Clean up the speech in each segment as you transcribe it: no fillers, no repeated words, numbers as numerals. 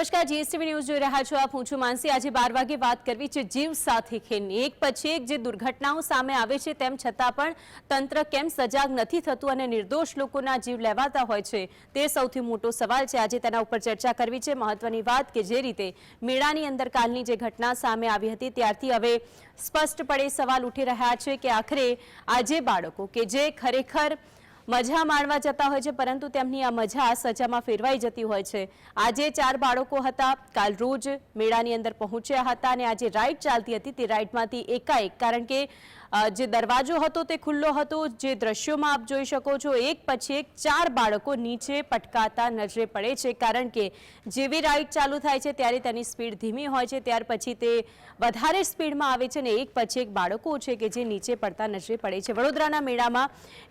નમસ્કાર, GSTV news જોઈ રહ્યા છો આપ. હું છું માનસી. આજે 12 વાગે વાત કરવી છે જીવ સાથે ખેલની. એક પછી એક જે દુર્ઘટનાઓ સામે આવે છે તેમ છતાં પણ તંત્ર કેમ સજાગ નથી થતું અને નિર્દોષ લોકોના જીવ લેવાતા હોય છે તે સૌથી મોટો સવાલ છે. આજે તેના ઉપર ચર્ચા કરવી છે. મહત્વની વાત કે જે રીતે મેળાની અંદર કાલની જે ઘટના સામે આવી હતી ત્યારથી હવે સ્પષ્ટપણે સવાલ ઉઠી રહ્યા છે કે આખરે આજે બાળકો કે જે ખરેખર મજા માણવા જતા હોય છે પરંતુ તેમની આ મજા સજામાં ફેરવાઈ જતી હોય છે. આજે 4 બાળકો હતા, કાલ રોજ મેળાની અંદર પહોંચ્યા હતા અને આજે રાઈડ ચાલતી હતી તે રાઈડમાંથી એકાએક, કારણ કે જે દરવાજો હતો તે ખુલ્લો હતો, જે દ્રશ્યોમાં આપ જોઈ શકો છો, એક પછી એક 4 બાળકો નીચે પટકાતા નજરે પડે છે. કારણ કે જેવી રાઈડ ચાલુ થાય છે ત્યારે તેની સ્પીડ ધીમી હોય છે, ત્યાર પછી તે વધારે સ્પીડમાં આવે છે અને એક પછી એક બાળકો છે કે જે નીચે પડતા નજરે પડે છે. વડોદરાના મેળામાં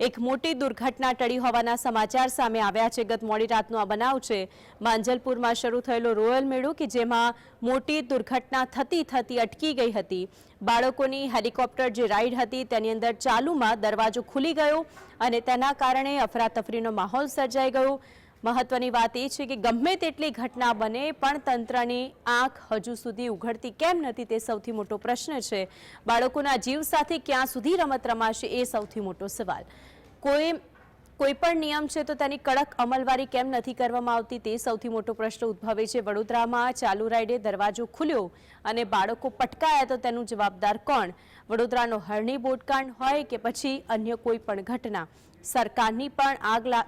એક મોટી દુર્ઘટના ટળી હોવાના સમાચાર સામે આવ્યા છે. ગત મોડી રાતનો આ બનાવ છે. માંજલપુરમાં શરૂ થયેલો રોયલ મેળો કે જેમાં મોટી દુર્ઘટના થતી અટકી ગઈ હતી. બાળકોની હેલિકોપ્ટર જે રાઈડ હતી તેની અંદર ચાલુમાં દરવાજો ખુલી ગયો અને તેના કારણે અફરાતફરીનો માહોલ સર્જાઈ ગયો. મહત્વની વાત એ છે કે ગમે તેટલી ઘટના બને પણ તંત્રની આંખ હજુ સુધી ઉઘડતી કેમ નથી તે સૌથી મોટો પ્રશ્ન છે. બાળકોના જીવ સાથે ક્યાં સુધી રમત રમાશે એ સૌથી મોટો સવાલ. કોઈ પણ નિયમ છે તો તેની કડક અમલવારી કેમ નથી કરવામાં આવતી તે સૌથી મોટો પ્રશ્ન ઉદ્ભવે છે. વડોદરામાં ચાલુ રાઈડે દરવાજો ખુલ્યો અને બાળકો પટકાયા તો તેનું જવાબદાર કોણ? વડોદરાનો હરણી બોટકાંડ હોય કે પછી અન્ય કોઈ પણ ઘટના, સરકારની પણ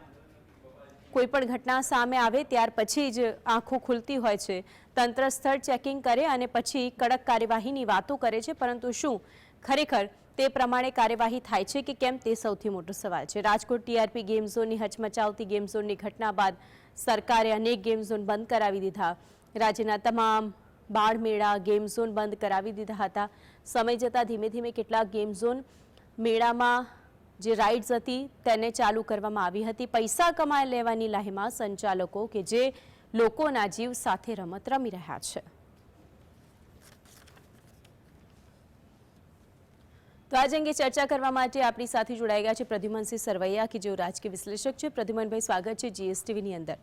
કોઈ પણ ઘટના સામે આવે ત્યાર પછી જ આંખો ખુલતી હોય છે. તંત્ર સ્થળ ચેકિંગ કરે અને પછી કડક કાર્યવાહીની વાતો કરે છે, પરંતુ શું ખરેખર તે પ્રમાણે કાર્યવાહી થાય છે કે કેમ તે સૌથી મોટો સવાલ છે. રાજકોટ ટીઆરપી ગેમ ઝોનની હચમચાવતી ગેમ ઝોનની ઘટના બાદ સરકારે અનેક ગેમ ઝોન બંધ કરાવી દીધા. રાજ્યના તમામ બાળમેળા ગેમ ઝોન બંધ કરાવી દીધા હતા. સમય જતાં ધીમે ધીમે કેટલાક ગેમ ઝોન મેળામાં જે રાઇડ્સ હતી તેને ચાલુ કરવામાં આવી હતી. પૈસા કમાઈ લેવાની લાહીમાં સંચાલકો કે જે લોકોના જીવ સાથે રમત રમી રહ્યા છે. તો આજ અંગે ચર્ચા કરવા માટે આપણી સાથે જોડાઈ ગયા છે પ્રદ્યુમનસિંહ સરવૈયા કે જેઓ રાજકીય વિશ્લેષક છે. પ્રદ્યુમનભાઈ, સ્વાગત છે જીએસટીવીની અંદર.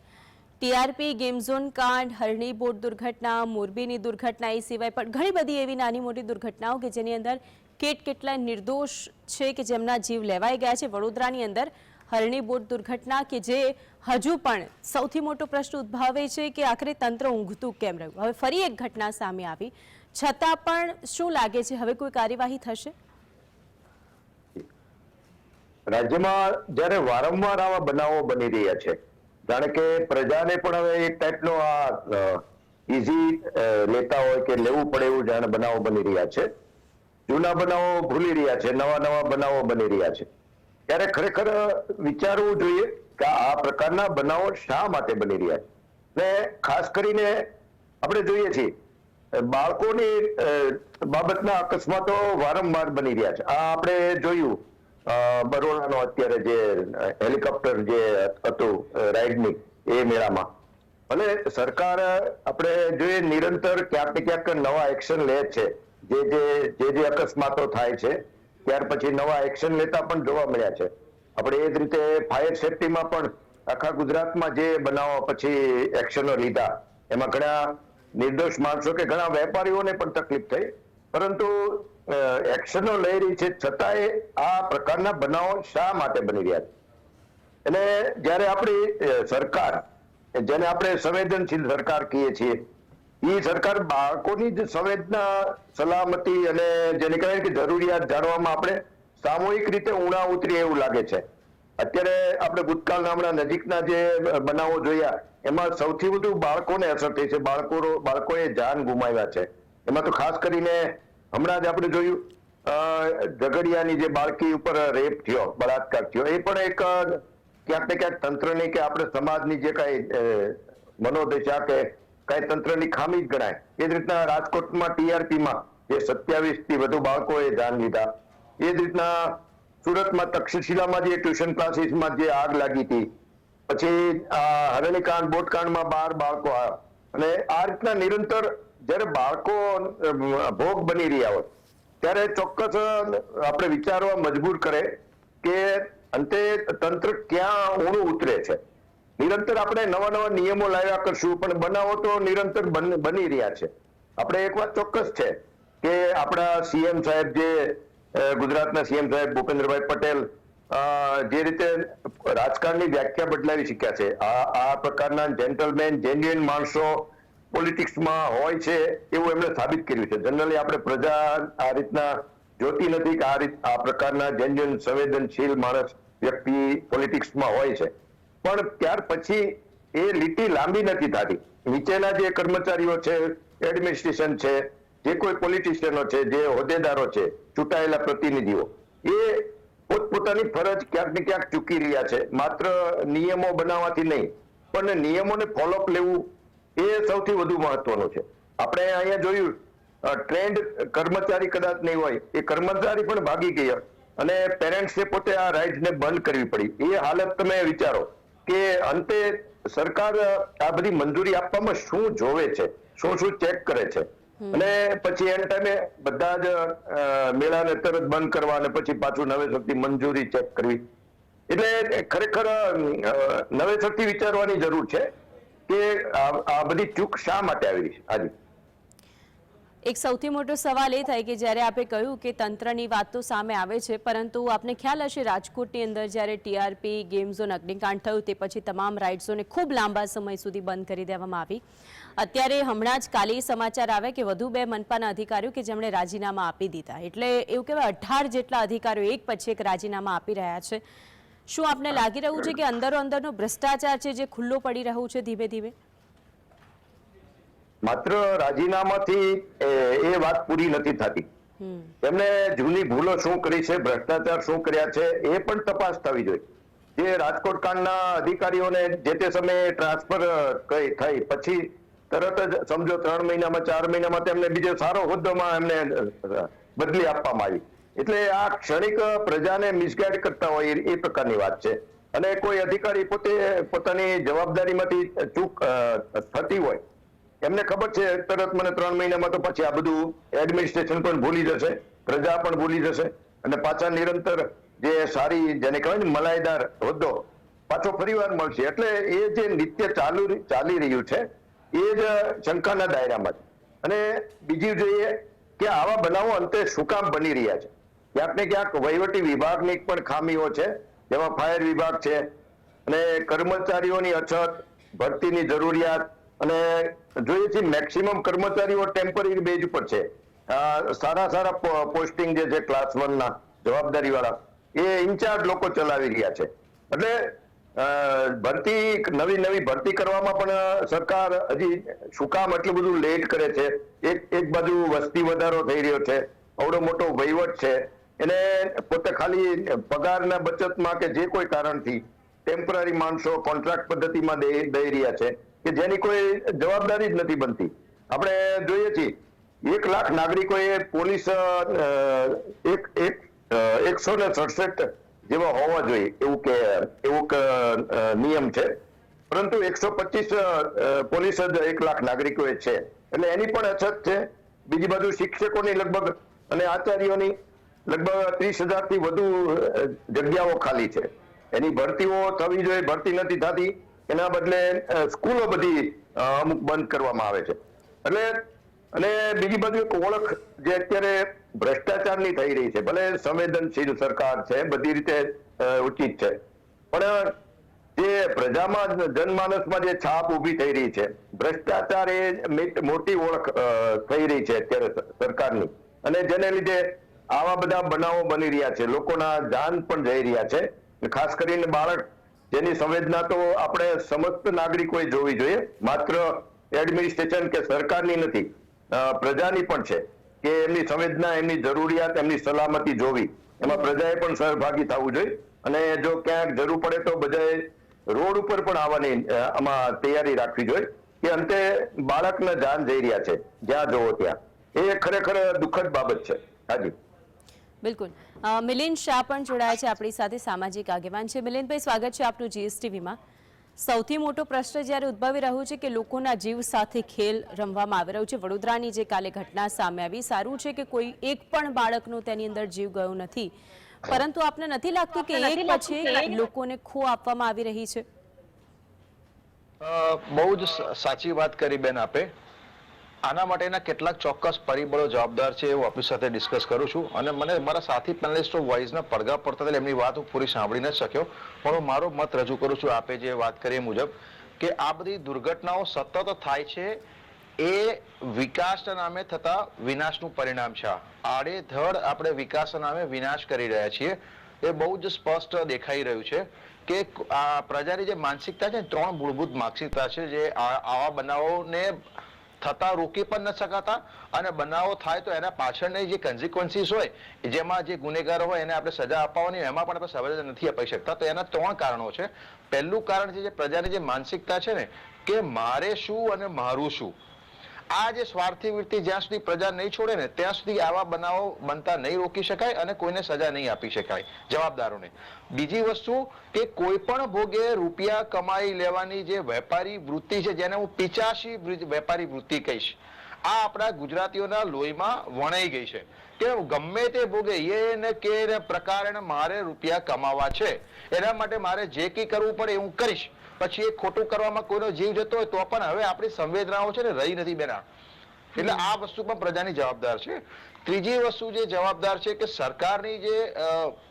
ટીઆરપી ગેમ ઝોન કાંડ, હરણી બોટ દુર્ઘટના, મોરબીની દુર્ઘટના, એ સિવાય પણ ઘણી બધી એવી નાની મોટી દુર્ઘટનાઓ કે જેની અંદર કેટલાય નિર્દોષ છે કે જેમના જીવ લેવાઈ ગયા છે. વડોદરાની અંદર હરણી બોટ દુર્ઘટના કે જે હજુ પણ સૌથી મોટો પ્રશ્ન ઉદ્ભવે છે કે આખરે તંત્ર ઊંઘતું કેમ રહ્યું? હવે ફરી એક ઘટના સામે આવી છતાં પણ શું લાગે છે હવે કોઈ કાર્યવાહી થશે? રાજ્યમાં જ્યારે વારંવાર આવા બનાવો બની રહ્યા છે, જાણે કે પ્રજાને પણ હવે એક ટાઈપનો આ ઈઝી લેતા હોય કે લેવું પડે એવું જાણે બનાવો બની રહ્યા છે. જૂના બનાવો ભૂલી રહ્યા છે, નવા બનાવો બની રહ્યા છે. ત્યારે ખરેખર વિચારવું જોઈએ કે આ પ્રકારના બનાવો શા માટે બની રહ્યા છે. ને ખાસ કરીને આપણે જોઈએ છીએ બાળકોની બાબતના અકસ્માતો વારંવાર બની રહ્યા છે. આ આપણે જોયું બરોડાનો અત્યારે જે હેલિકોપ્ટર જે હતું રાઈડની એ મેળામાં. ભલે સરકાર આપણે જોઈએ નિરંતર ક્યાંક ને ક્યાંક નવા એક્શન લે છે. જે અકસ્માતો થાય છે ત્યાર પછી નવા એક્શન લેતા પણ જોવા મળ્યા છે. આપણે એ જ રીતે ફાયર સેફટીમાં પણ આખા ગુજરાતમાં જે બનાવો પછી એક્શનો લીધા એમાં ઘણા નિર્દોષ માણસો કે ઘણા વેપારીઓને પણ તકલીફ થઈ, પરંતુ એક્શનો લઈ રહી છે છતાંય આ પ્રકારના બનાવો શા માટે બની રહ્યા છે? અને જ્યારે આપણી સરકાર, જેને આપણે સંવેદનશીલ સરકાર કહીએ છીએ, એ સરકાર બાળકોની જ સંવેદના, સલામતી અને જેને કહેવાય કે જરૂરિયાત જાણવામાં આપણે સામૂહિક રીતે ઊણા ઉતરી એવું લાગે છે. અત્યારે આપણે ભૂતકાળના હમણાં નજીકના જે બનાવો જોયા એમાં સૌથી વધુ બાળકોને અસર થઈ છે. બાળકોએ જાન ગુમાવ્યા છે. એમાં તો ખાસ કરીને હમણાં જ આપણે જોયું ઝઘડિયાની જે બાળકી ઉપર રેપ થયો, બળાત્કાર થયો, એ પણ એક ક્યાંક ને ક્યાંક તંત્રની કે આપણે સમાજની જે કઈ મનોદશા કે કઈ તંત્રની ખામી જ ગણાય. એ જ રીતના રાજકોટમાં ટીઆરપીમાં જે 27 થી વધુ બાળકોએ જાન લીધા. એ જ રીતના સુરતમાં તક્ષશિલામાં જે ટ્યુશન ક્લાસીસમાં જે આગ લાગી હતી, પછી આ હરણીકાંડ બોટકાંડમાં 12 બાળકો આવ્યા. અને આ રીતના નિરંતર જ્યારે બાળકો ભોગ બની રહ્યા હોય ત્યારે ચોક્કસ આપણે વિચારવા મજબૂર કરે કે અંતે તંત્ર ક્યાં ઊણું ઉતરે છે. નિરંતર આપણે નવા નવા નિયમો લાવ્યા કરશું, પણ બનાવો તો નિરંતર બની રહ્યા છે. આપણે એક વાત ચોક્કસ છે કે આપણા સીએમ સાહેબ જે ગુજરાતના સીએમ સાહેબ ભૂપેન્દ્રભાઈ પટેલ જે રીતે રાજકારણની વ્યાખ્યા બદલાવી શક્યા છે, આ પ્રકારના જેન્ટલમેન જેન્યુઇન માણસો પોલિટિક્સમાં હોય છે એવું એમણે સાબિત કર્યું છે. જનરલી આપણે પ્રજા આ રીતના જોતી નથી કે આ પ્રકારના જેન્યુઇન સંવેદનશીલ માણસ વ્યક્તિ પોલિટિક્સમાં હોય છે. પણ ત્યાર પછી એ લીટી લાંબી નથી થતી. નીચેના જે કર્મચારીઓ છે, એડમિનિસ્ટ્રેશન છે, જે કોઈ પોલિટિશિયનો છે, જે હોદ્દેદારો છે, ચૂંટાયેલા પ્રતિનિધિઓ, એ પોતપોતાની ફરજ ક્યાંક ને ક્યાંક ચૂકી રહ્યા છે. માત્ર નિયમો બનાવવાથી નહીં, પણ નિયમોને ફોલોઅપ લેવું એ સૌથી વધુ મહત્વનું છે. આપણે અહીંયા જોયું ટ્રેન્ડ કર્મચારી કદાચ નહીં હોય, એ કર્મચારી પણ ભાગી ગયા અને પેરેન્ટ્સે પોતે આ રાઇટ્સને બંધ કરવી પડી. એ હાલત તમે વિચારો કે અંતે સરકાર આ બધી મંજૂરી આપવામાં શું જોવે છે, શું ચેક કરે છે, અને પછી એન ટાઈમે બધા જ મેળાને તરત બંધ કરવા અને પછી પાછું નવેસરથી મંજૂરી ચેક કરવી. એટલે ખરેખર નવેસરથી વિચારવાની જરૂર છે કે આ બધી ચૂક શા માટે આવી રહી છે. હાજી, એક સૌથી મોટો સવાલ એ થાય કે જ્યારે આપણે કહ્યું કે તંત્રની વાત તો સામે આવે છે, પરંતુ આપને ખ્યાલ હશે રાજકોટની અંદર જ્યારે ટીઆરપી ગેમ ઝોન અગ્નિકાંડ થયું તે પછી તમામ રાઇડ ઝોને ખૂબ લાંબા સમય સુધી બંધ કરી દેવામાં આવી. અત્યારે હમણાં જ કાલે સમાચાર આવ્યા કે વધુ 2 મનપાના અધિકારીઓ કે જેમણે રાજીનામા આપી દીધા. એટલે એવું કહેવાય 18 જેટલા અધિકારીઓ એક પછી એક રાજીનામા આપી રહ્યા છે. શું આપને લાગી રહ્યું છે કે અંદરો અંદરનો ભ્રષ્ટાચાર છે જે ખુલ્લો પડી રહ્યું છે ધીમે ધીમે? માત્ર રાજીનામાથી એ વાત પૂરી નથી થતી. એમને જૂની ભૂલો શું કરી છે, ભ્રષ્ટાચાર શું કર્યા છે, એ પણ તપાસ થવી જોઈએ. જે રાજકોટ કાંડના અધિકારીઓને જે તે સમયે ટ્રાન્સફર થઈ પછી તરત જ સમજો 3 મહિનામાં 4 મહિનામાં તેમને બીજો સારો હોદ્દામાં એમને બદલી આપવામાં આવી. એટલે આ ક્ષણિક પ્રજાને મિસગાઈડ કરતા હોય એ પ્રકારની વાત છે. અને કોઈ અધિકારી પોતે પોતાની જવાબદારીમાંથી ચૂક થતી હોય, એમને ખબર છે તરત મને 3 મહિનામાં તો પછી આ બધું એડમિનિસ્ટ્રેશન પણ ભૂલી જશે, પ્રજા પણ ભૂલી જશે અને પાછા નિરંતર જે સારી જેને કહેવાય ને મલાઈદાર હોદ્દો પાછો ફરીવાર મળશે. એટલે એ જે નિત્ય ચાલી રહ્યું છે એ જ શંકાના દાયરામાં છે. અને બીજું જોઈએ કે આવા બનાવો અંતે શું કામ બની રહ્યા છે. ક્યાંક ને ક્યાંક વહીવટી વિભાગની પણ ખામીઓ છે, જેમાં ફાયર વિભાગ છે અને કર્મચારીઓની અછત, ભરતીની જરૂરિયાત, અને જોઈએ છે મેક્સિમમ કર્મચારીઓ ટેમ્પરરી બેઝ ઉપર છે. સારા પોસ્ટિંગ જે છે ક્લાસ 1 ના જવાબદારી વાળા એ ઇન્ચાર્જ લોકો ચલાવી રહ્યા છે. એટલે નવી ભરતી કરવામાં પણ સરકાર હજી શું કામ એટલું બધું લેટ કરે છે. એક બાજુ વસ્તી વધારો થઈ રહ્યો છે, અવડો મોટો વહીવટ છે, એને પોતે ખાલી પગારના બચતમાં કે જે કોઈ કારણથી ટેમ્પરરી માણસો કોન્ટ્રાક્ટ પદ્ધતિમાં દઈ રહ્યા છે કે જેની કોઈ જવાબદારી જ નથી બનતી. આપણે જોઈએ છીએ 1 લાખ નાગરિકોએ પોલીસ 167 જેવા હોવા જોઈએ એવું નિયમ છે, પરંતુ 125 પોલીસ જ 1 લાખ નાગરિકોએ છે. એટલે એની પણ અછત છે. બીજી બાજુ શિક્ષકોની લગભગ અને આચાર્યોની લગભગ 30,000 થી વધુ જગ્યાઓ ખાલી છે. એની ભરતીઓ થવી જોઈએ, ભરતી નથી થતી. એના બદલે સ્કૂલો બધી અમુક બંધ કરવામાં આવે છે. એટલે અને બીજી બાજુ એક ઓળખ જે અત્યારે ભ્રષ્ટાચારની થઈ રહી છે. ભલે સંવેદનશીલ સરકાર છે, બધી રીતે ઉચિત છે, પણ જે પ્રજામાં જનમાનસમાં જે છાપ ઊભી થઈ રહી છે, ભ્રષ્ટાચાર એ મોટી ઓળખ થઈ રહી છે અત્યારે સરકારની. અને જેને લીધે આવા બધા બનાવો બની રહ્યા છે, લોકોના જાન પણ જઈ રહ્યા છે. ખાસ કરીને બાળક જેની સંવેદના તો આપણે સમસ્ત નાગરિકોએ જોવી જોઈએ, માત્ર એડમિનિસ્ટ્રેશન કે સરકારની નથી, પ્રજાની પણ છે કે એમની સંવેદના, એમની જરૂરિયાત, એમની સલામતી જોવી. એમાં પ્રજાએ પણ સહભાગી થવું જોઈએ. અને જો ક્યાંક જરૂર પડે તો બધાએ રોડ ઉપર પણ આવવાની આમાં તૈયારી રાખવી જોઈએ કે અંતે બાળકના જાન જઈ રહ્યા છે જ્યાં જોવો ત્યાં. એ ખરેખર દુઃખદ બાબત છે. હાજી, બિલકુલ. મિલિંદ શાહ પણ જોડાયા છે આપણી સાથે, સામાજિક આગેવાન છે. મિલિંદભાઈ, સ્વાગત છે આપનું જીએસટીવીમાં. સૌથી મોટો પ્રશ્ન જ્યારે ઉદ્ભવી રહ્યો છે કે લોકોના જીવ સાથે ખેલ રમવામાં આવી રહ્યું છે. વડોદરાની જે કાલે ઘટના સામે આવી, સારું છે કે કોઈ એક પણ બાળકનો તેની અંદર જીવ ગયો નથી, પરંતુ આપને નથી લાગતું કે એક પછી લોકોને ખો આપવામાં આવી રહી છે? બહુ જ સાચી વાત કરી બેન આપે. આના માટેના કેટલાક ચોક્કસ પરિબળો જવાબદાર છે એવું આપની સાથે ડિસ્કસ કરું છું અને મને મારા સાથી પેનલિસ્ટો વોઇસના પડઘા પડતા હતા એમની વાત હું પૂરી સાંભળી ન શક્યો, પણ હું મારો મત રજૂ કરું છું. આપે જે વાત કરી એ મુજબ કે આ બધી દુર્ઘટનાઓ સતત થાય છે એ વિકાસના નામે થતા વિનાશનું પરિણામ છે. આડેધડ આપણે વિકાસના નામે વિનાશ કરી રહ્યા છીએ એ બહુ જ સ્પષ્ટ દેખાઈ રહ્યું છે કે આ પ્રજાની જે માનસિકતા છે, 3 મૂળભૂત માનસિકતા છે જે આવા બનાવોને થતા રોકી પણ ન શકાતા અને બનાવો થાય તો એના પાછળની જે કન્સિક્વન્સીસ હોય, જેમાં જે ગુનેગારો હોય એને આપણે સજા અપાવવાની, એમાં પણ આપણે સજા નથી અપાઈ શકતા. તો એના 3 કારણો છે. પહેલું કારણ છે જે પ્રજાની જે માનસિકતા છે ને કે મારે શું અને મારું શું. આ જે સ્વાર્થી વૃત્તિ જ્યાં સુધી પ્રજા નહીં છોડે ને ત્યાં સુધી આવા બનાવો બનતા નહીં રોકી શકાય અને કોઈને સજા નહીં આપી શકાય જવાબદારોને. બીજી વસ્તુ કે કોઈ પણ ભોગે રૂપિયા કમાઈ લેવાની જે વેપારી વૃત્તિ છે, જેને હું પિચાસી વેપારી વૃત્તિ કહીશ, આ આપણા ગુજરાતીઓના લોહીમાં વણાઈ ગઈ છે કે ગમે તે ભોગે એ ને કે પ્રકારે મારે રૂપિયા કમાવા છે, એના માટે મારે જે કંઈ કરવું પડે એ હું કરીશ. પછી એ ખોટું કરવામાં કોઈનો જીવ જતો હોય તો પણ હવે આપણી સંવેદનાઓ છે ને રહી નથી બેના. એટલે આ વસ્તુ પણ પ્રજાની જવાબદાર છે. ત્રીજી વસ્તુ જે જવાબદાર છે કે સરકારની જે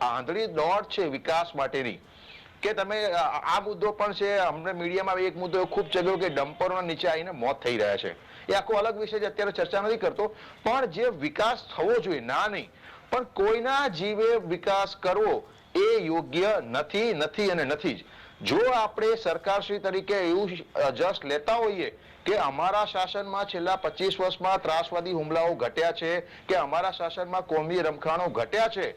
આંધળી દોડ છે વિકાસ માટેની, કે તમે આ મુદ્દો પણ છે. અમને મીડિયામાં એક મુદ્દો ખૂબ ચગ્યો કે ડમ્પરોના નીચે આવીને મોત થઈ રહ્યા છે. એ આખો અલગ વિષય છે, અત્યારે ચર્ચા નથી કરતો. પણ જે વિકાસ થવો જોઈએ, ના નહીં, પણ કોઈના જીવે વિકાસ કરવો એ યોગ્ય નથી અને નથી જ. જો આપણે સરકારશ્રી તરીકે એવું જસ્ટ લેતા હોઈએ કે અમારા શાસનમાં છેલ્લા 25 વર્ષમાં ત્રાસવાદી હુમલાઓ ઘટ્યા છે કે અમારા શાસનમાં કોમી રમખાણો ઘટ્યા છે,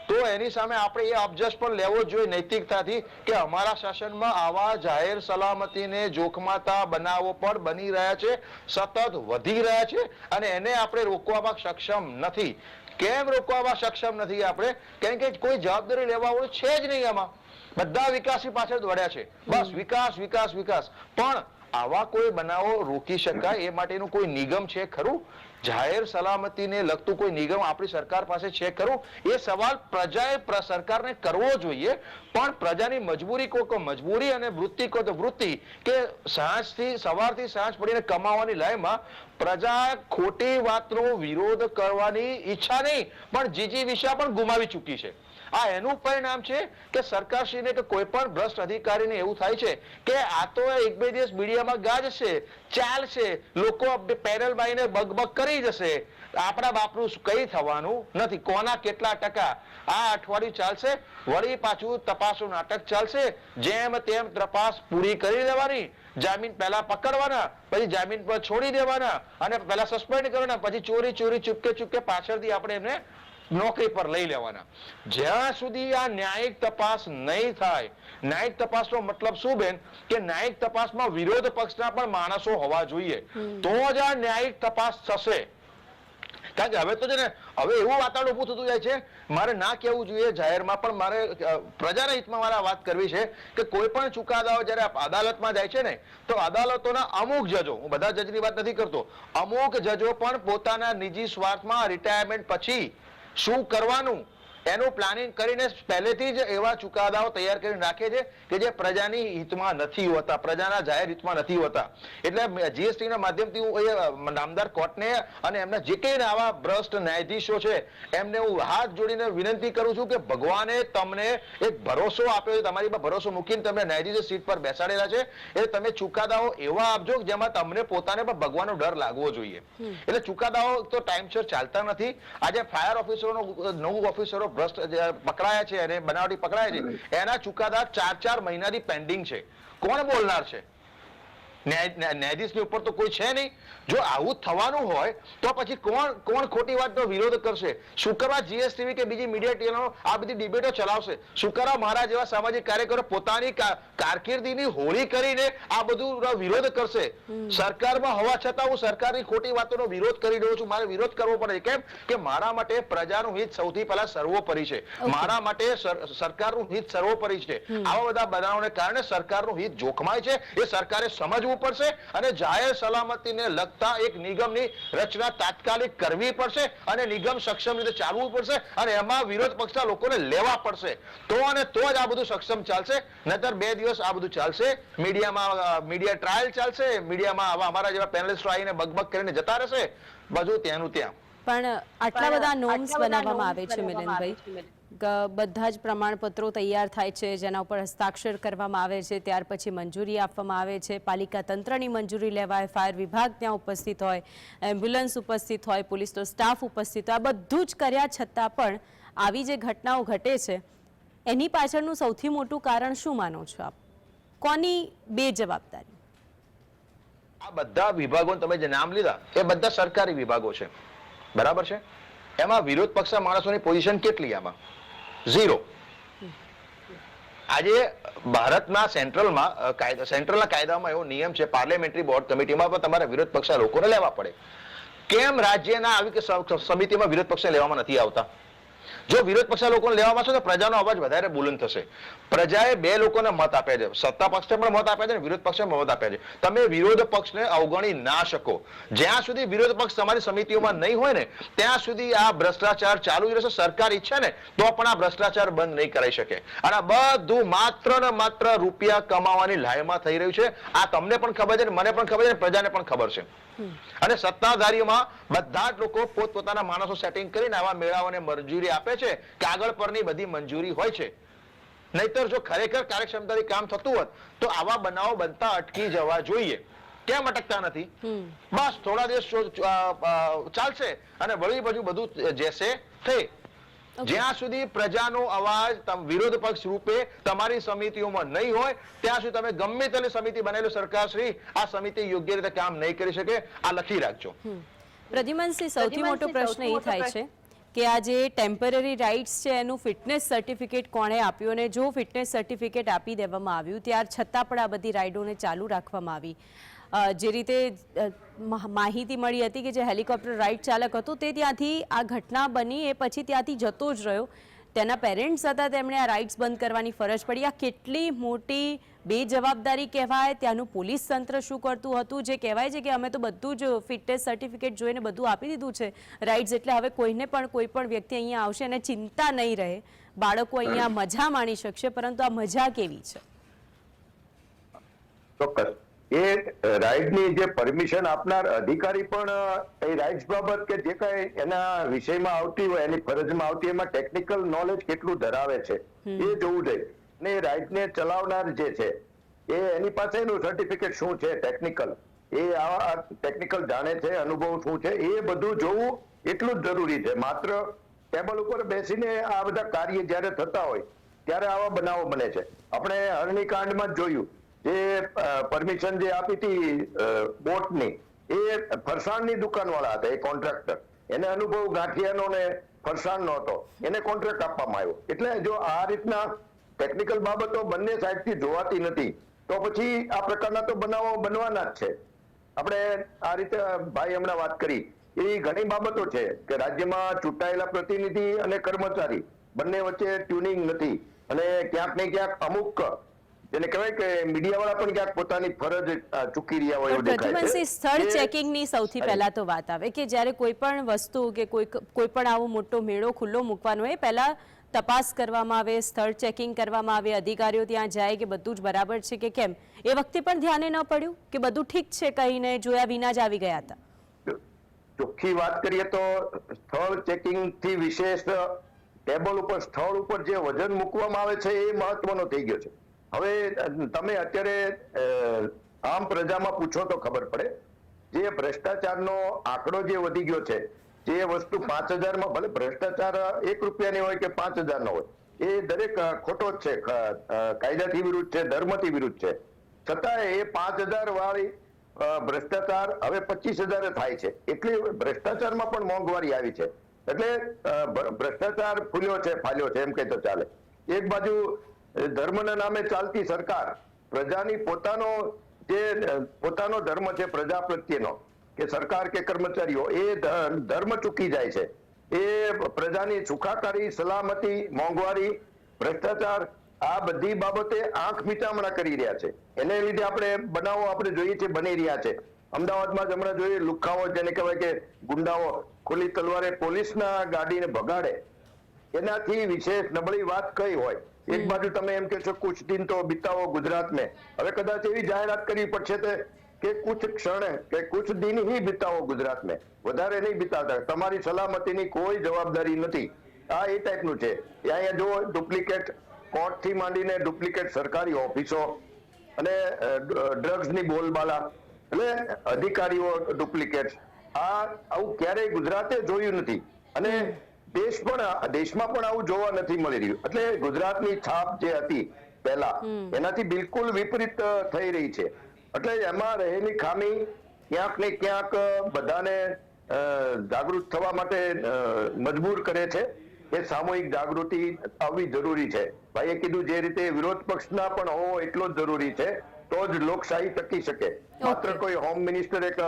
તો એની સામે આપણે એ અબજસ પણ લેવો જોઈએ નૈતિકતાથી કે અમારા શાસનમાં આવા જાહેર સલામતીને જોખમાતા બનાવો પણ બની રહ્યા છે, સતત વધી રહ્યા છે અને એને આપણે રોકવામાં સક્ષમ નથી. કેમ રોકવામાં સક્ષમ નથી આપણે? કેમ કે કોઈ જવાબદારી લેવાવાળું છે જ નહીં. આમાં બધા વિકાસની પાછળ દોડ્યા છે, બસ વિકાસ વિકાસ વિકાસ. પણ આવા કોઈ બનાવો રોકી શકાય એ માટેનું કોઈ નિગમ છે ખરું? જાહેર સલામતીને લગતું કોઈ નિગમ આપણી સરકાર પાસે છે ખરું? એ સવાલ પ્રજાએ સરકારને કરવો જોઈએ. પણ પ્રજાની મજબૂરી કો મજબૂરી અને વૃત્તિ કો તો વૃત્તિ કે સવારથી સાંજ પડીને કમાવાની લાઈનમાં પ્રજા ખોટી વાતનો વિરોધ કરવાની ઈચ્છા નહીં પણ જીજીવિષા પણ ગુમાવી ચૂકી છે. આ એનું પરિણામ છે કે સરકારશ્રીને કે કોઈ પણ ભ્રષ્ટ અધિકારીને એવું થાય છે કે આ તો 1-2 દિવસ મીડિયામાં ગાજશે, ચાલશે, લોકો પેનલ બાઈને બગબગ કરી જશે, આપણા બાપનું કઈ થવાનું નથી. કોના કેટલા ટકા આ અઠવાડિયું ચાલશે, વળી પાછું તપાસનું નાટક ચાલશે. જેમ તેમ તપાસ પૂરી કરી દેવાની, જામીન પહેલા પકડવાના, પછી જામીન પર છોડી દેવાના અને પહેલા સસ્પેન્ડ કરવાના, પછી ચોરી ચૂપકે પાછળથી આપણે એમને નોકરી પર લઈ લેવાના. જ્યાં સુધી આ ન્યાયિક તપાસ નહીં થાય, ન્યાયિક તપાસનો મતલબ શું બેન કે ન્યાયિક તપાસમાં વિરોધ પક્ષના પણ માણસો હોવા જોઈએ, તો જ આ ન્યાયિક તપાસ થશે. કારણ કે હવે તો છે ને હવે એવું વાતાવરણ ઉભું થતું જાય છે. મારે ના કહેવું જોઈએ જાહેરમાં, પણ મારે પ્રજાના હિતમાં મારે વાત કરવી છે કે કોઈ પણ ચુકાદાઓ જયારે અદાલતમાં જાય છે ને તો અદાલતોના અમુક જજો, હું બધા જજની વાત નથી કરતો, અમુક જજો પણ પોતાના નિજી સ્વાર્થમાં રિટાયરમેન્ટ પછી શું કરવાનું એનું પ્લાનિંગ કરીને પહેલેથી જ એવા ચુકાદાઓ તૈયાર કરીને રાખે છે કે જે પ્રજાની હિતમાં નથી હોતા, પ્રજાના જાહેર હિતમાં નથી હોતા. એટલે જીએસટી ના માધ્યમથી હું એ નામદાર કોર્ટને અને એમના જે કંઈ આવા ભ્રષ્ટ ન્યાયાધીશો છે એમને હું હાથ જોડીને વિનંતી કરું છું કે ભગવાને તમને એક ભરોસો આપ્યો છે, તમારી પર ભરોસો મૂકીને તમને ન્યાયાધીશ સીટ પર બેસાડેલા છે, એ તમે ચુકાદાઓ એવા આપજો જેમાં તમને પોતાને પણ ભગવાનનો ડર લાગવો જોઈએ. એટલે ચુકાદાઓ તો ટાઈમસર ચાલતા નથી. આજે ફાયર ઓફિસરોનો 9 ઓફિસરો ભ્રષ્ટ પકડાયા છે અને બનાવટી પકડાયા છે, એના ચુકાદા 4 મહિનાથી પેન્ડિંગ છે. કોણ બોલનાર છે? ન્યાયાધીશની ઉપર તો કોઈ છે નહીં. જો આવું થવાનું હોય તો પછી કોણ ખોટી વાતનો વિરોધ કરશે? શું કરવા જીએસટીવી કે બીજી મીડિયા ચેનલો આ બધી ડિબેટો ચલાવશે? શું કરવા મારા જેવા સામાજિક કાર્યકરો પોતાની કારકિર્દીની હોળી કરીને આ બધું વિરોધ કરશે? સરકારમાં હોવા છતાં હું સરકારની ખોટી વાતોનો વિરોધ કરી રહ્યો છું. મારે વિરોધ કરવો પડે. કેમ કે મારા માટે પ્રજાનું હિત સૌથી પહેલા સર્વોપરી છે. મારા માટે સરકારનું હિત સર્વોપરી છે. આવા બધા બનાવોને કારણે સરકારનું હિત જોખમાય છે. એ સરકારે સમજવું કરવું પડશે અને જાહેર સલામતીને લગતા એક નિગમની રચના તાત્કાલિક કરવી પડશે અને નિગમ સક્ષમ રીતે ચાલવું પડશે અને એમાં વિરોધ પક્ષના લોકોને લેવા પડશે. તો અને તો જ આ બધું સક્ષમ ચાલશે. નહીતર 2 દિવસ આ બધું ચાલશે, મીડિયા ટ્રાયલ ચાલશે, મીડિયામાં અમારા જેવા પેનલિસ્ટો આવીને બકબક કરીને જતા રહેશે, બધું ત્યાંનું ત્યાં. પણ આટલા બધા નોર્મ્સ બનાવવામાં આવે છે મિલનભાઈ, બધા જ પ્રમાણપત્રો તૈયાર થાય છે, જેના ઉપર હસ્તાક્ષર કરવામાં આવે છે, ત્યાર પછી મંજૂરી આપવામાં આવે છે, પાલિકા તંત્રની મંજૂરી લેવાય, ફાયર વિભાગ ત્યાં ઉપસ્થિત હોય, એમ્બ્યુલન્સ ઉપસ્થિત હોય, પોલીસનો સ્ટાફ ઉપસ્થિત હોય, આ બધું જ કર્યા છતાં પણ આવી જે ઘટનાઓ ઘટે છે એની પાછળનું સૌથી મોટું કારણ શું માનો છો આપ? કોની બેજવાબદારી? આ બધા વિભાગો તમે જે નામ લીધા એ બધા સરકારી વિભાગો છે, બરાબર છે. એમાં વિરોધ પક્ષના માણસોની પોઝિશન કેટલી? આમાં 0. આજે ભારતના સેન્ટ્રલના કાયદામાં એવો નિયમ છે, પાર્લામેન્ટરી બોર્ડ કમિટીમાં પણ તમારે વિરોધ પક્ષના લોકોને લેવા પડે. કેમ રાજ્યના આવી કે સમિતિમાં વિરોધ પક્ષને લેવામાં નથી આવતા? જો વિરોધ પક્ષના લોકોને લેવામાં આવશે તો પ્રજાનો અવાજ વધારે બુલંદ થશે. પ્રજાએ 2 લોકોને મત આપ્યા છે, સત્તા પક્ષને પણ મત આપ્યા છે અને વિરોધ પક્ષને મત આપ્યા છે. તમે વિરોધ પક્ષને અવગણી ના શકો. જ્યાં સુધી વિરોધ પક્ષ તમારી સમિતિઓમાં નહીં હોય ને ત્યાં સુધી આ ભ્રષ્ટાચાર ચાલુ જ રહેશે. સરકાર ઈચ્છે ને તો પણ આ ભ્રષ્ટાચાર બંધ નહીં કરાઈ શકે. અને આ બધું માત્ર ને માત્ર રૂપિયા કમાવાની લાયમાં થઈ રહ્યું છે. આ તમને પણ ખબર છે, મને પણ ખબર છે, પ્રજાને પણ ખબર છે. અને સત્તાધારીઓમાં બધા જ લોકો પોતપોતાના માણસો સેટિંગ કરીને આવા મેળાઓને મંજૂરી આપે છે. કાગળ પરની બધી મંજૂરી હોય છે. નહીતર જો ખરેખર કાર્યક્ષમતાથી કામ થતું હોત તો આવા બનાવો બનતા અટકી જવા જોઈએ. કેમ અટકતા નથી? બસ થોડા દિવસ ચાલશે અને વળી બધું જેસે થઈ. જ્યાં સુધી પ્રજાનો અવાજ વિરોધ પક્ષ રૂપે તમારી સમિતિઓમાં નહીં હોય ત્યાં સુધી તમે ગમે તેટલી સમિતિ બનાવેલી સરકારશ્રી આ સમિતિ યોગ્ય રીતે કામ નહીં કરી શકે. આ લખી રાખજો. પ્રદ્યુમનસિંહ, સૌથી મોટો પ્રશ્ન એ થાય છે કે આ જે ટેમ્પરરી રાઇટ્સ છે એનું ફિટનેસ સર્ટિફિકેટ કોણે આપ્યું, અને જો ફિટનેસ સર્ટિફિકેટ આપી દેવામાં આવ્યું ત્યાર છતાં પણ આ બધી રાઇડોને ચાલુ રાખવામાં આવી. જે રીતે માહિતી મળી હતી કે જે હેલિકોપ્ટર રાઇડ ચાલક હતો તે ત્યાંથી આ ઘટના બની એ પછી ત્યાંથી જતો જ રહ્યો. તેના પેરેન્ટ્સ હતા, તેમણે આ રાઇડ્સ બંધ કરવાની ફરજ પડી. આ કેટલી મોટી બેજવાબદારી કહેવાય. ત્યાંનું પોલીસ તંત્ર શું કરતું હતું? જે કહેવાય છે કે અમે તો બધું જ ફિટનેસ સર્ટિફિકેટ જોઈને બધું આપી દીધું છે રાઇડ્સ, એટલે હવે કોઈને પણ કોઈ પણ વ્યક્તિ અહીંયા આવશે અને ચિંતા નહીં રહે, બાળકો અહીંયા મજા માણી શકશે. પરંતુ આ મજા કેવી છે? ચોક્કસ એ રાઇડની જે પરમિશન આપનાર અધિકારી પણ એ રાઇડ્સ બાબત કે જે કઈ એના વિષયમાં આવતી હોય, એની ફરજમાં આવતી, એમાં ટેકનિકલ નોલેજ કેટલું ધરાવે છે એ જોવું જોઈએ. ને રાઇડને ચલાવનાર જે છે એ એની પાસે એનું સર્ટિફિકેટ શું છે ટેકનિકલ, એ આ ટેકનિકલ જાણે છે, અનુભવ શું છે, એ બધું જોવું એટલું જ જરૂરી છે. માત્ર ટેબલ ઉપર બેસીને આ બધા કાર્ય જ્યારે થતા હોય ત્યારે આવા બનાવો બને છે. આપણે હરણીકાંડમાં જ જોયું, જે પરમિશન જે આપી હતી બોટની, એ ફરસાણની દુકાનવાળા હતા, એ કોન્ટ્રાક્ટર, એને અનુભવ ગાંઠિયાનો ને ફરસાણનો હતો, એને કોન્ટ્રાક્ટ આપવામાં આવ્યો. એટલે જો આ રીતના ટેકનિકલ બાબતો બંને સાઈડથી જોવાતી નથી તો પછી આ પ્રકારના તો બનાવો બનવાના જ છે. આપણે આ રીતે ભાઈ હમણાં વાત કરી એ ઘણી બાબતો છે કે રાજ્યમાં ચૂંટાયેલા પ્રતિનિધિ અને કર્મચારી બંને વચ્ચે ટ્યુનિંગ નથી અને ક્યાંક ને ક્યાંક અમુક જેને કહેવાય કે મીડિયાવાળા પણ ક્યાંક પોતાની ફરજ ચૂકી રહ્યા હોય એવું દેખાય છે. સ્થળ ચેકિંગની સૌથી પહેલા તો વાત આવે કે જ્યારે કોઈ પણ વસ્તુ કે કોઈ પણ આવો મોટો મેળો ખુલ્લો મૂકવાનો હોય પહેલા તપાસ કરવામાં આવે, સ્થળ ચેકિંગ કરવામાં આવે, અધિકારીઓ ત્યાં જાય કે બધું જ બરાબર છે કે કેમ. એ વખતે પણ ધ્યાને ન પડ્યું કે બધું ઠીક છે કહીને જોયા વિના જ આવી ગયા હતા? ચોખ્ખી વાત કરીએ તો સ્થળ ચેકિંગ થી વિશેષ ટેબલ ઉપર સ્થળ ઉપર જે વજન મૂકવામાં આવે છે એ મહત્વનો થઈ ગયો છે. હવે તમે અત્યારે આમ પ્રજામાં પૂછો તો ખબર પડે, જે ભ્રષ્ટાચારનો આંકડો જે વધી ગયો છે, જે વસ્તુ 5,000માં, ભલે ભ્રષ્ટાચાર 1 રૂપિયાની હોય કે 5,000 નો હોય, એ દરેક ખોટો જ છે, કાયદાથી વિરુદ્ધ છે, ધર્મથી વિરુદ્ધ છે. છતાં એ 5,000 વાળી ભ્રષ્ટાચાર હવે 25,000 થાય છે. એટલે ભ્રષ્ટાચારમાં પણ મોંઘવારી આવી છે. એટલે ભ્રષ્ટાચાર ફૂલ્યો છે, ફાલ્યો છે એમ કહી તો ચાલે. એક બાજુ ધર્મના નામે ચાલતી સરકાર પ્રજાની પોતાનો ધર્મ છે પ્રજા પ્રત્યેનો, કે સરકાર કે કર્મચારીઓ, એ ધર્મ ચૂકી જાય છે. એ પ્રજાની સુખાકારી, સલામતી, મોંઘવારી, ભ્રષ્ટાચાર આ બધી બાબતે આંખ મીચામણા કરી રહ્યા છે. એને લીધે બનાવો આપણે જોઈએ છે બની રહ્યા છે. અમદાવાદમાં જ હમણાં જોઈએ લુખ્ખાઓ જેને કહેવાય કે ગુંડાઓ ખુલ્લી તલવારે પોલીસના ગાડીને ભગાડે. એનાથી વિશેષ નબળી વાત કઈ હોય? એક બાજુ તમે એમ કહો છો કુછ દિન તો બિતાવો ગુજરાત મેં, હવે કદાચ એવી જાહેરાત કરવી પડશે કે કુછ ક્ષણ કે કુછ દિન ही બિતાવો ગુજરાત મેં, વધારે નહીં બિતાતા. તમારી સલામતીની કોઈ જવાબદારી નથી. આ એ ટાઈપનું છે. અહીંયા જો ડુપ્લિકેટ કોર્ટથી માંડીને ડુપ્લિકેટ સરકારી ઓફિસો અને ડ્રગ્સની બોલબાલા, એટલે અધિકારીઓ ડુપ્લિકેટ. આવું ક્યારેય ગુજરાતે જોયું નથી અને દેશમાં પણ આવું જોવા નથી મળી રહ્યું. એટલે ગુજરાતની છાપ જે હતી પહેલા એનાથી બિલકુલ વિપરીત થઈ રહી છે. એટલે એમાં રહેલી ખામી ક્યાંક ને ક્યાંક બધાને જાગૃત થવા માટે મજબૂર કરે છે. એ સામૂહિક જાગૃતિ આવવી જરૂરી છે. ભાઈએ કીધું જે રીતે વિરોધ પક્ષના પણ હોવો એટલો જ જરૂરી છે, તો જ લોકશાહી ટકી શકે. માત્ર કોઈ હોમ મિનિસ્ટર એક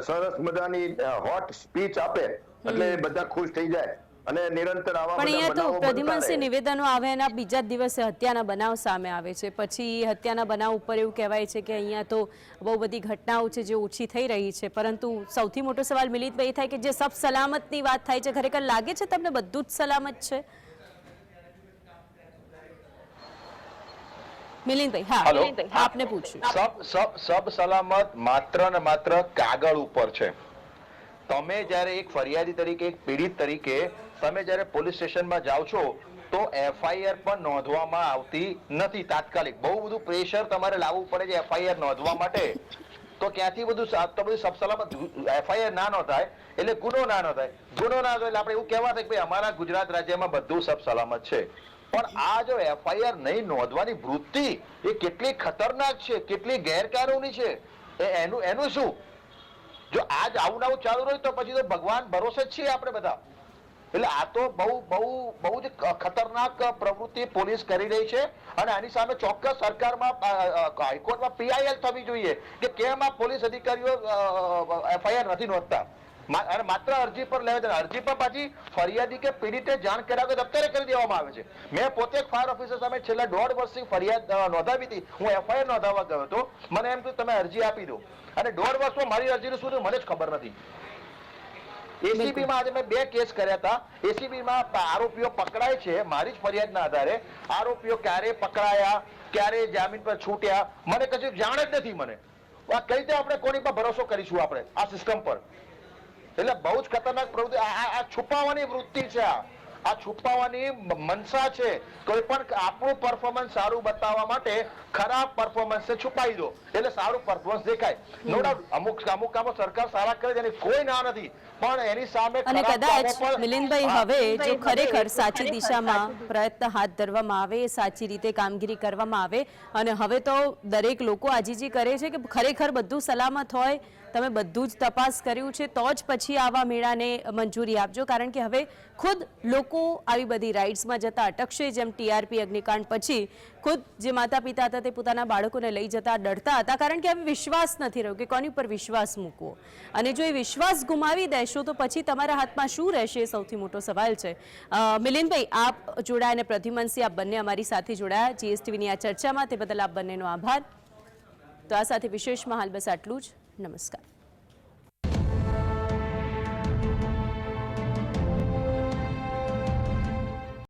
સરસ મજાની હોટ સ્પીચ આપે એટલે બધા ખુશ થઈ જાય અને નિરંતર આવા પણ અહીંયા તો બનાવો પ્રદ્યુમનસિંહ નિવેદનો આવે એના બીજા જ દિવસે હત્યાના બનાવ સામે આવે છે. પછી હત્યાના બનાવ ઉપર એવું કહેવાય છે કે અહીંયા તો બહુ બધી ઘટનાઓ છે જે ઓછી થઈ રહી છે. પરંતુ સૌથી મોટો સવાલ મિલિંદભાઈ એ થાય કે જે સબ સલામતની વાત થાય છે, ખરેખર લાગે છે તમને બધું જ સલામત છે? મિલિંદભાઈ, હા, આપને પૂછ્યું. સબ સલામત માત્ર ને માત્ર કાગળ ઉપર છે. તમે જ્યારે એક ફરિયાદી તરીકે, એક પીડિત તરીકે તમે જ્યારે પોલીસ સ્ટેશનમાં જાઓ છો તો એફઆઈઆર પણ નોંધવામાં આવતી નથી તાત્કાલિક. બહુ બધું પ્રેશર તમારે લાવવું પડે છે એફઆઈઆર નોંધવા માટે. તો ક્યાંથી બધું સબ સલામત? એફઆઈઆર ના નોંધાય એટલે ગુનો ના નોંધાય. ગુનો ના નોંધાય એટલે આપણે એવું કહેવા કે ભાઈ અમારા ગુજરાત રાજ્યમાં બધું સબ સલામત છે. પણ આ જો એફઆઈઆર નહીં નોંધવાની વૃત્તિ એ કેટલી ખતરનાક છે, કેટલી ગેરકાનૂની છે, એનું શું? જો આજ આવું આવું ચાલુ રહ્યું તો પછી તો ભગવાન ભરોસે જ છીએ આપણે બધા. એટલે આ તો બહુ જ ખતરનાક પ્રવૃત્તિ પોલીસ કરી રહી છે અને આની સામે ચોક્કસ સરકારમાં હાઈકોર્ટમાં પીઆઈએલ થવી જોઈએ કે કેમ આ પોલીસ અધિકારીઓ એફઆઈઆર નથી નોંધતા અને માત્ર અરજી પર લેવા જાય. અરજી પર પાછી ફરિયાદી કે પીડિતે જાણ કર્યા વગર અત્યારે કરી દેવામાં આવે છે. મેં પોતે એક ફાયર ઓફિસર સામે છેલ્લા 1.5 વર્ષથી ફરિયાદ નોંધાવી હતી. હું એફઆઈઆર નોંધાવવા ગયો હતો. મને એમ કહ્યું તમે અરજી આપી દો અને 1.5 વર્ષમાં મારી અરજીનું શું થયું મને જ ખબર નથી. એસીબી માં આજે મેં 2 કેસ કર્યા હતા. એસીબી માં આરોપીઓ પકડાય છે મારી જ ફરિયાદના આધારે. આરોપીઓ ક્યારે પકડાયા, ક્યારે જામીન પર છૂટ્યા, મને કશું જાણ જ નથી. મને આ કઈ રીતે આપણે કોની પર ભરોસો કરીશું આપણે આ સિસ્ટમ પર? એટલે બહુ જ ખતરનાક પ્રવૃત્તિ. આ છુપાવવાની વૃત્તિ છે, આ છુપાવવાની મનસા છે. કોઈ પણ આપણું પરફોર્મન્સ સારું બતાવવા માટે ખરાબ પરફોર્મન્સ છુપાવી દો એટલે સારું પરફોર્મન્સ દેખાય. નો ડાઉટ અમુક કામો સરકાર સારા કરે છે એની કોઈ ના નથી, પણ એની સામે અને કદાચ મિલિંદભાઈ હવે જો ખરેખર સાચી દિશામાં પ્રયત્ન હાથ ધરવામાં આવે, સાચી રીતે કામગીરી કરવામાં આવે અને હવે તો દરેક લોકો આજીજી કરે છે કે ખરેખર બધું સલામત હોય, તમે બધું જ તપાસ કર્યું છે તો જ પછી આવા મેળાને મંજૂરી આપજો. કારણ કે હવે ખુદ લોકો આવી બધી રાઇડ્સમાં જતા અટકશે. જેમ ટીઆરપી અગ્નિકાંડ પછી ખુદ જે માતા પિતા હતા તે પોતાના બાળકોને લઈ જતા ડરતા હતા કારણ કે હવે વિશ્વાસ નથી રહ્યો કે કોની પર વિશ્વાસ મૂકવો. અને જો એ વિશ્વાસ ગુમાવી દેશો તો પછી તમારા હાથમાં શું રહેશે એ સૌથી મોટો સવાલ છે. મિલિંદભાઈ, આપ જોડાયા અને પ્રદ્યુમનસિંહ, આપ બંને અમારી સાથે જોડાયા જીએસટીવીની આ ચર્ચામાં, તે બદલ આપ બંનેનો આભાર. તો આ સાથે વિશેષમાં હાલ બસ આટલું જ. નમસ્કાર.